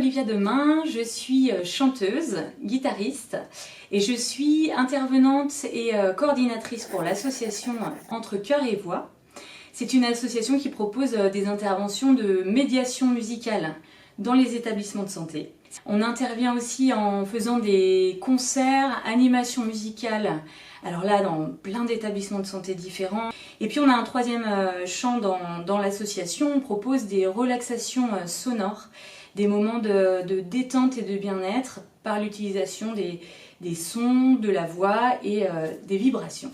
Olivia Demain, je suis chanteuse, guitariste et je suis intervenante et coordinatrice pour l'association Entre Cœur et Voix. C'est une association qui propose des interventions de médiation musicale dans les établissements de santé. On intervient aussi en faisant des concerts, animations musicales, alors là dans plein d'établissements de santé différents. Et puis on a un troisième champ dans l'association, on propose des relaxations sonores, des moments de détente et de bien-être par l'utilisation des sons, de la voix et des vibrations.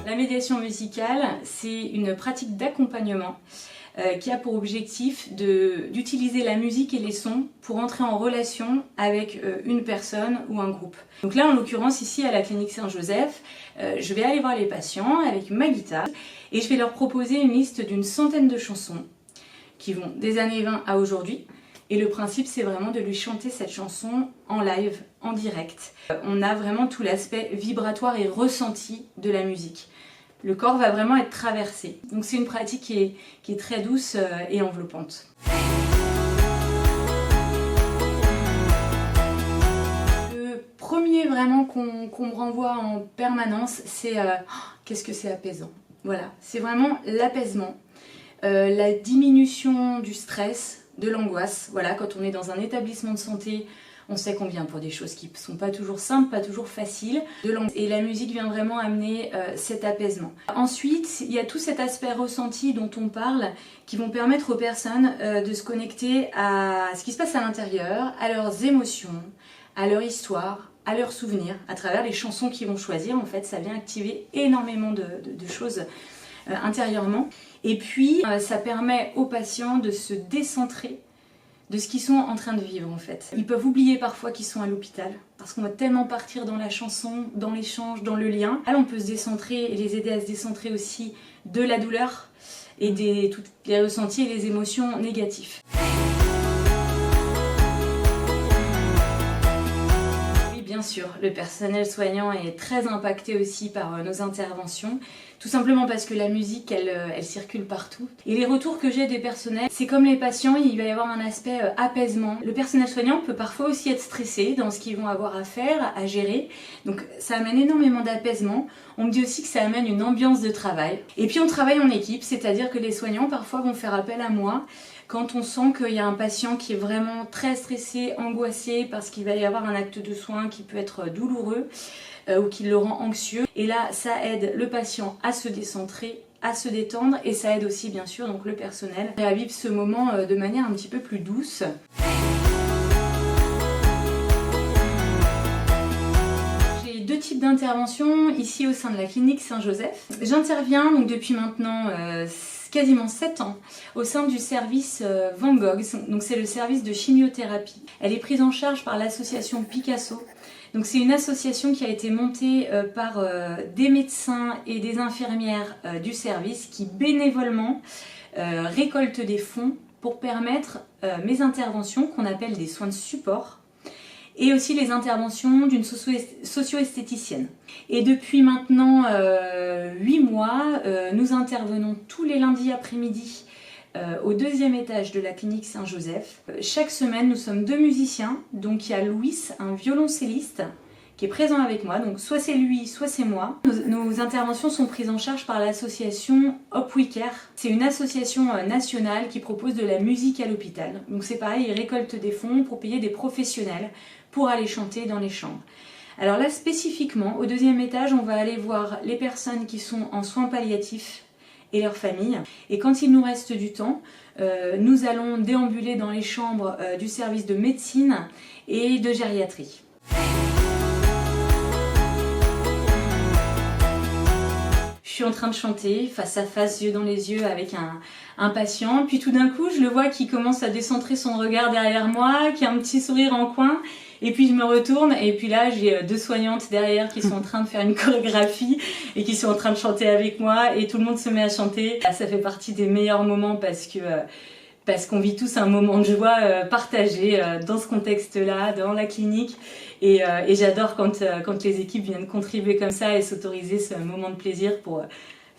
La médiation musicale, c'est une pratique d'accompagnement qui a pour objectif d'utiliser la musique et les sons pour entrer en relation avec une personne ou un groupe. Donc là, en l'occurrence, ici à la clinique Saint-Joseph, je vais aller voir les patients avec ma guitare et je vais leur proposer une liste d'une centaine de chansons qui vont des années 20 à aujourd'hui. Et le principe, c'est vraiment de lui chanter cette chanson en live, en direct. On a vraiment tout l'aspect vibratoire et ressenti de la musique. Le corps va vraiment être traversé. Donc c'est une pratique qui est très douce et enveloppante. Le premier vraiment qu'on me renvoie en permanence, c'est qu'est-ce que c'est apaisant. Voilà, c'est vraiment l'apaisement, la diminution du stress, de l'angoisse. Voilà, quand on est dans un établissement de santé, on sait qu'on vient pour des choses qui ne sont pas toujours simples, pas toujours faciles. Et la musique vient vraiment amener cet apaisement. Ensuite, il y a tout cet aspect ressenti dont on parle qui vont permettre aux personnes de se connecter à ce qui se passe à l'intérieur, à leurs émotions, à leur histoire, à leurs souvenirs. À travers les chansons qu'ils vont choisir, en fait, ça vient activer énormément de choses intérieurement. Et puis, ça permet aux patients de se décentrer de ce qu'ils sont en train de vivre en fait. Ils peuvent oublier parfois qu'ils sont à l'hôpital parce qu'on va tellement partir dans la chanson, dans l'échange, dans le lien. Là, on peut se décentrer et les aider à se décentrer aussi de la douleur et tous les ressentis et les émotions négatifs. Oui, bien sûr, le personnel soignant est très impacté aussi par nos interventions. Tout simplement parce que la musique, elle circule partout. Et les retours que j'ai des personnels, c'est comme les patients, il va y avoir un aspect apaisement. Le personnel soignant peut parfois aussi être stressé dans ce qu'ils vont avoir à faire, à gérer. Donc ça amène énormément d'apaisement. On me dit aussi que ça amène une ambiance de travail. Et puis on travaille en équipe, c'est-à-dire que les soignants parfois vont faire appel à moi quand on sent qu'il y a un patient qui est vraiment très stressé, angoissé, parce qu'il va y avoir un acte de soin qui peut être douloureux, ou qui le rend anxieux. Et là, ça aide le patient à se décentrer, à se détendre et ça aide aussi bien sûr donc le personnel à vivre ce moment de manière un petit peu plus douce. J'ai deux types d'interventions ici au sein de la clinique Saint-Joseph. J'interviens donc depuis maintenant quasiment 7 ans au sein du service Van Gogh, donc c'est le service de chimiothérapie. Elle est prise en charge par l'association Picasso. Donc c'est une association qui a été montée par des médecins et des infirmières du service qui bénévolement récoltent des fonds pour permettre mes interventions qu'on appelle des soins de support et aussi les interventions d'une socio-esthéticienne. Et depuis maintenant 8 mois, nous intervenons tous les lundis après-midi au deuxième étage de la clinique Saint-Joseph. Chaque semaine, nous sommes 2 musiciens. Donc il y a Louis, un violoncelliste, qui est présent avec moi. Donc soit c'est lui, soit c'est moi. Nos interventions sont prises en charge par l'association Hop We Care. C'est une association nationale qui propose de la musique à l'hôpital. Donc c'est pareil, ils récoltent des fonds pour payer des professionnels pour aller chanter dans les chambres. Alors là, spécifiquement, au deuxième étage, on va aller voir les personnes qui sont en soins palliatifs et leurs familles. Et quand il nous reste du temps, nous allons déambuler dans les chambres du service de médecine et de gériatrie. Je suis en train de chanter face à face, yeux dans les yeux avec un patient, puis tout d'un coup je le vois qui commence à décentrer son regard derrière moi, qui a un petit sourire en coin. Et puis je me retourne et puis là j'ai 2 soignantes derrière qui sont en train de faire une chorégraphie et qui sont en train de chanter avec moi et tout le monde se met à chanter. Ça fait partie des meilleurs moments parce qu'on vit tous un moment de joie partagé dans ce contexte-là, dans la clinique. Et j'adore quand les équipes viennent contribuer comme ça et s'autoriser ce moment de plaisir pour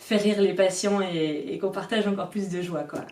faire rire les patients et qu'on partage encore plus de joie, quoi.